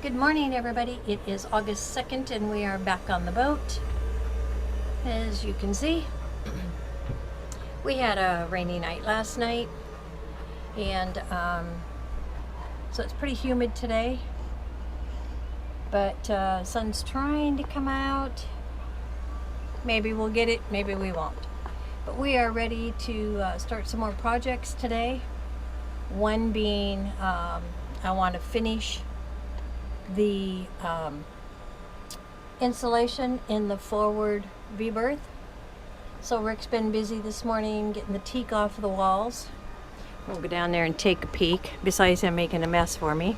Good morning, everybody. It is August 2nd and we are back on the boat. As you can see, we had a rainy night last night, and so it's pretty humid today, but sun's trying to come out. Maybe we'll get it, maybe we won't. But we are ready to start some more projects today. One being, I want to finish the insulation in the forward V-berth. So Rick's been busy this morning getting the teak off of the walls. We'll go down there and take a peek, besides him making a mess for me.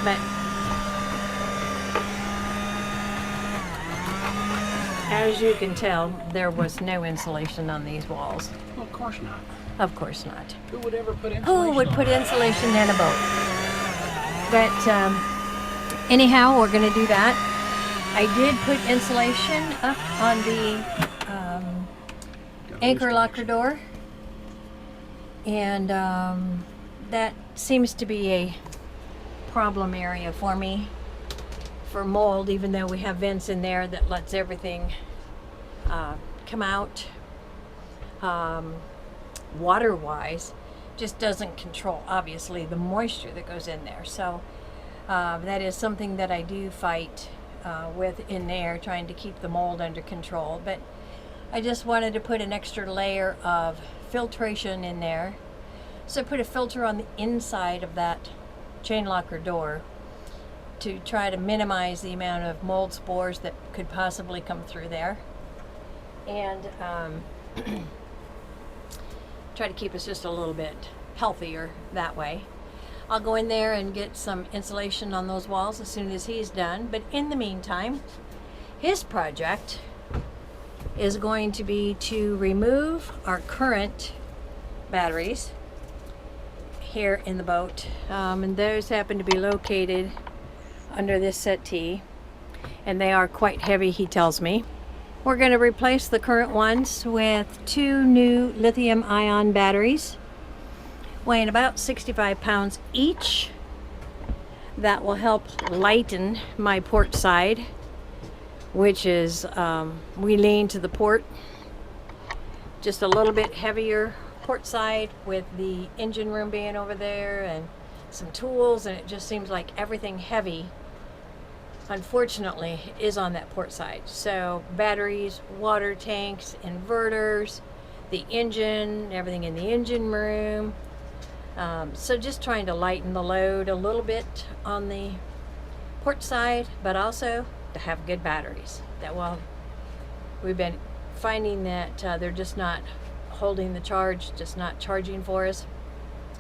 But as you can tell, there was no insulation on these walls. Well, of course not. Of course not. Who would ever put insulation Who would on put that? insulation in a boat? But anyhow, we're going to do that. I did put insulation up on the anchor locker door, and that seems to be a problem area for me for mold, even though we have vents in there that lets everything come out. Water wise, just doesn't control obviously the moisture that goes in there. So that is something that I do fight with in there, trying to keep the mold under control. But I just wanted to put an extra layer of filtration in there, so I put a filter on the inside of that chain locker door to try to minimize the amount of mold spores that could possibly come through there, and try to keep us just a little bit healthier that way. I'll go in there and get some insulation on those walls as soon as he's done. But in the meantime, his project is going to be to remove our current batteries here in the boat, and those happen to be located under this settee, and they are quite heavy, he tells me. We're going to replace the current ones with 2 new lithium-ion batteries weighing about 65 pounds each. That will help lighten my port side, which is, we lean to the port, just a little bit heavier port side with the engine room being over there and some tools, and it just seems like everything heavy, unfortunately, is on that port side. So batteries, water tanks, inverters, the engine, everything in the engine room. So just trying to lighten the load a little bit on the port side, but also to have good batteries. That we've been finding that they're just not holding the charge, just not charging for us.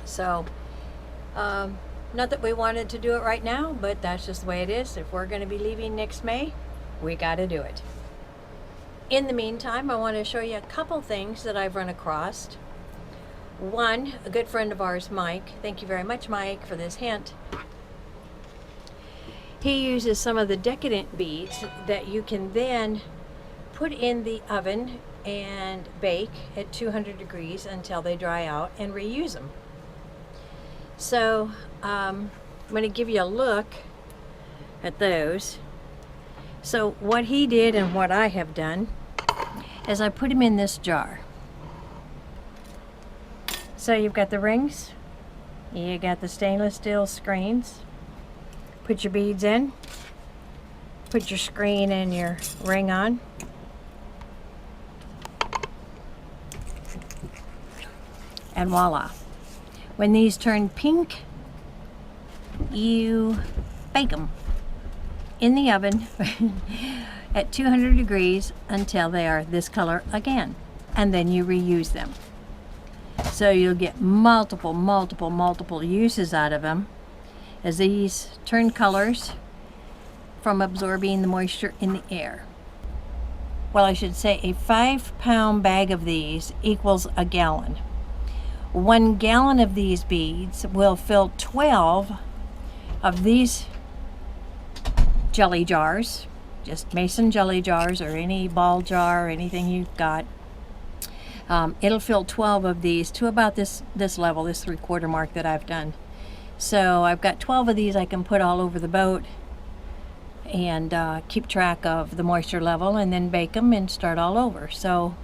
So not that we wanted to do it right now, but that's just the way it is. If we're going to be leaving next May, we got to do it. In the meantime, I want to show you a couple things that I've run across. One, a good friend of ours, Mike, thank you very much, Mike, for this hint. He uses some of the decadent beads that you can then put in the oven and bake at 200 degrees until they dry out and reuse them. So I'm going to give you a look at those. So what he did and what I have done is I put them in this jar. So you've got the rings, you got the stainless steel screens. Put your beads in, put your screen and your ring on. And voila. When these turn pink, you bake them in the oven at 200 degrees until they are this color again, and then you reuse them. So you'll get multiple uses out of them, as these turn colors from absorbing the moisture in the air. Well, I should say a 5-pound bag of these equals a gallon. 1 gallon of these beads will fill 12 of these jelly jars, just mason jelly jars or any ball jar or anything you've got. It'll fill 12 of these to about this level, this 3/4 mark that I've done. So I've got 12 of these I can put all over the boat and keep track of the moisture level, and then bake them and start all over. So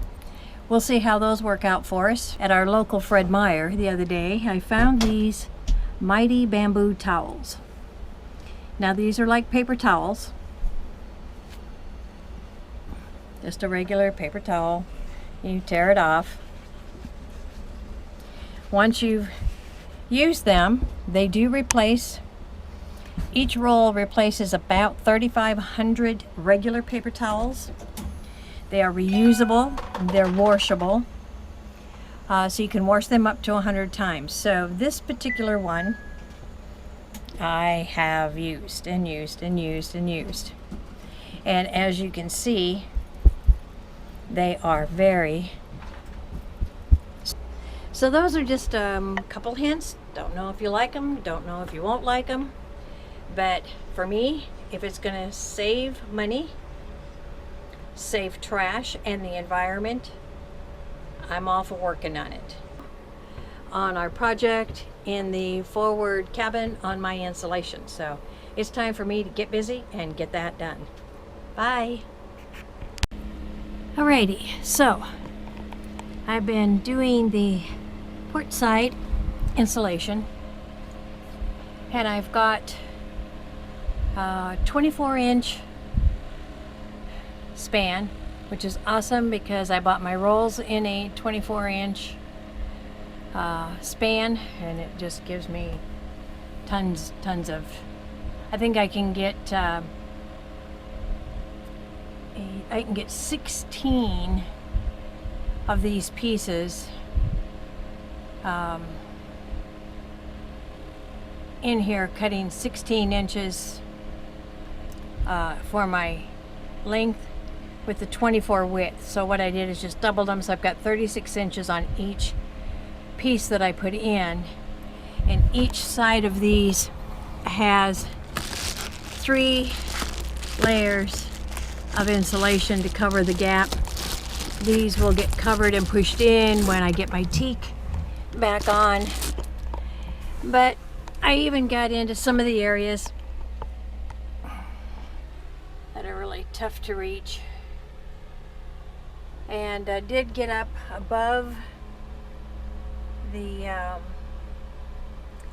we'll see how those work out for us. At our local Fred Meyer the other day, I found these mighty bamboo towels. Now these are like paper towels, just a regular paper towel. You tear it off. Once you've used them, they do replace, each roll replaces about 3,500 regular paper towels. They are reusable, they're washable, so you can wash them up to 100 times. So this particular one I have used and used and used and used. And as you can see, they are very... So those are just a couple hints. Don't know if you like them, don't know if you won't like them. But for me, if it's going to save money, save trash and the environment, I'm all for working on it. On our project in the forward cabin on my insulation. So it's time for me to get busy and get that done. Bye. Alrighty, so I've been doing the port side insulation, and I've got a 24-inch span, which is awesome because I bought my rolls in a 24-inch span, and it just gives me tons of... I think I can get I can get 16 of these pieces in here, cutting 16 inches for my length with the 24 width. So what I did is just doubled them, so I've got 36 inches on each piece that I put in, and each side of these has 3 layers of insulation to cover the gap. These will get covered and pushed in when I get my teak back on. But I even got into some of the areas that are really tough to reach, and did get up above the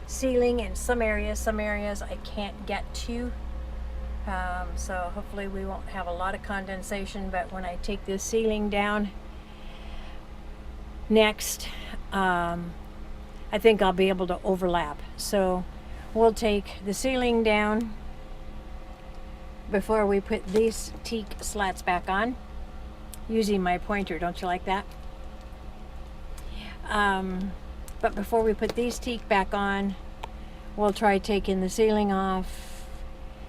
ceiling in some areas I can't get to. So hopefully we won't have a lot of condensation, but when I take this ceiling down next, I think I'll be able to overlap. So we'll take the ceiling down before we put these teak slats back on, using my pointer. Don't you like that? But before we put these teak back on, we'll try taking the ceiling off,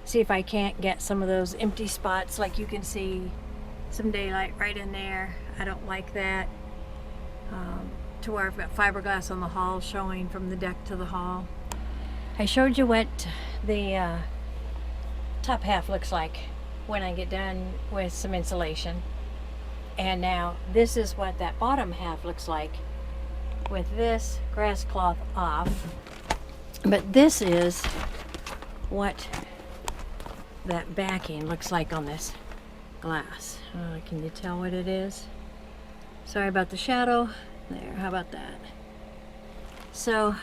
see if I can't get some of those empty spots. Like you can see some daylight right in there. I don't like that. To where I've got fiberglass on the hull showing from the deck to the hull. I showed you what the top half looks like when I get done with some insulation, and now this is what that bottom half looks like with this grass cloth off. But this is what that backing looks like on this glass. Can you tell what it is? Sorry about the shadow there. How about that? So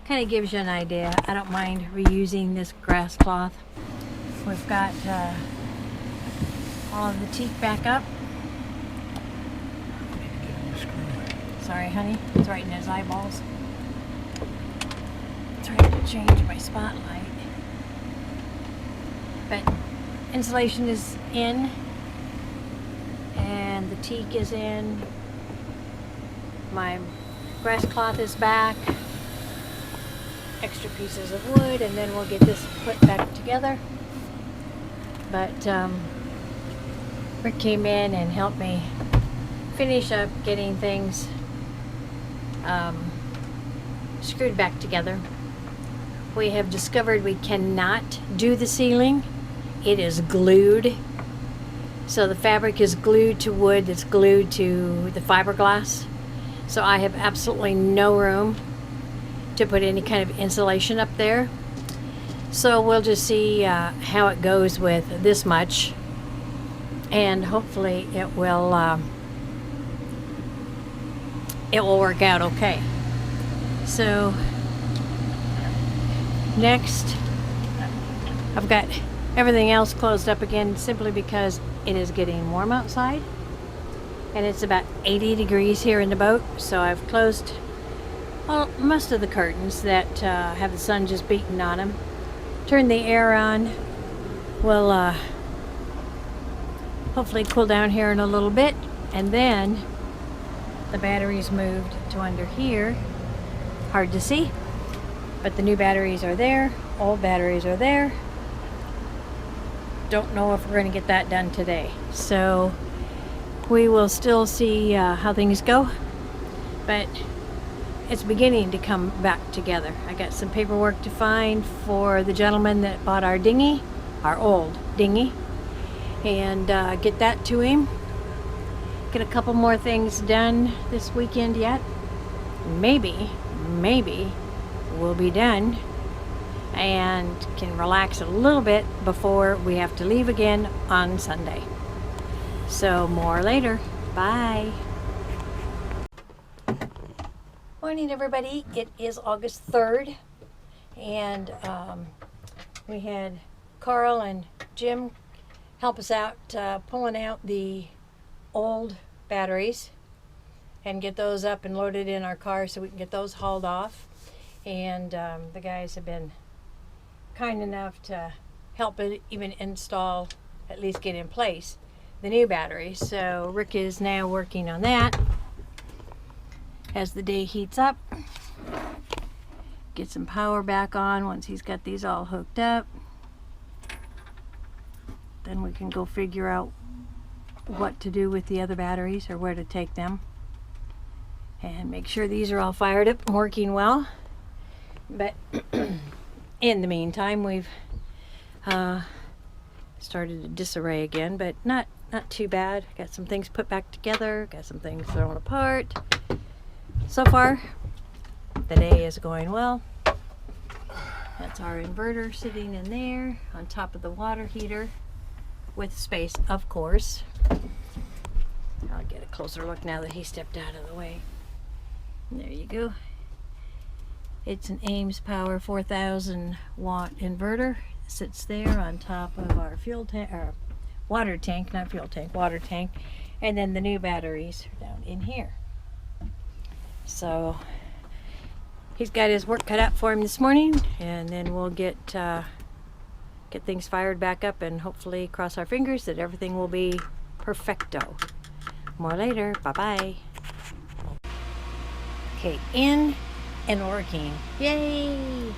kind of gives you an idea. I don't mind reusing this grass cloth. We've got all of the teak back up. Sorry honey, it's right in his eyeballs. Trying to change my spotlight. But insulation is in, and the teak is in. My grass cloth is back. Extra pieces of wood, and then we'll get this put back together. But Rick came in and helped me finish up getting things screwed back together. We have discovered we cannot do the ceiling. It is glued. So the fabric is glued to wood that's glued to the fiberglass. So I have absolutely no room to put any kind of insulation up there. So we'll just see how it goes with this much, and hopefully it will work out okay. So next, I've got everything else closed up again simply because it is getting warm outside, and it's about 80 degrees here in the boat. So I've closed most of the curtains that have the sun just beating on them. Turn the air on. We'll hopefully cool down here in a little bit, and then the batteries moved to under here. Hard to see, but the new batteries are there. Old batteries are there. Don't know if we're going to get that done today, so we will still see how things go, but it's beginning to come back together. I got some paperwork to find for the gentleman that bought our dinghy, our old dinghy, and get that to him. Get a couple more things done this weekend yet. Maybe we'll be done and can relax a little bit before we have to leave again on Sunday. So more later. Bye. Morning, everybody. It is August 3rd, and we had Carl and Jim help us out pulling out the old batteries and get those up and loaded in our car so we can get those hauled off. And the guys have been kind enough to help it even install, at least get in place, the new batteries. So Rick is now working on that as the day heats up. Get some power back on once he's got these all hooked up. Then we can go figure out what to do with the other batteries, or where to take them, and make sure these are all fired up and working well. But in the meantime, we've started a disarray again, but not too bad. Got some things put back together, got some things thrown apart. So far, the day is going well. That's our inverter sitting in there on top of the water heater, with space, of course. I'll get a closer look now that he stepped out of the way. There you go. It's an Ames Power 4,000 watt inverter. It sits there on top of our fuel tank, or water tank, not fuel tank, water tank. And then the new batteries are down in here. So he's got his work cut out for him this morning, and then we'll get things fired back up, and hopefully cross our fingers that everything will be perfecto. More later. Bye-bye. Okay, in and working. Yay!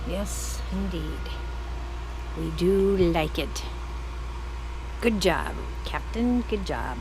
Yes, indeed. We do like it. Good job, Captain. Good job.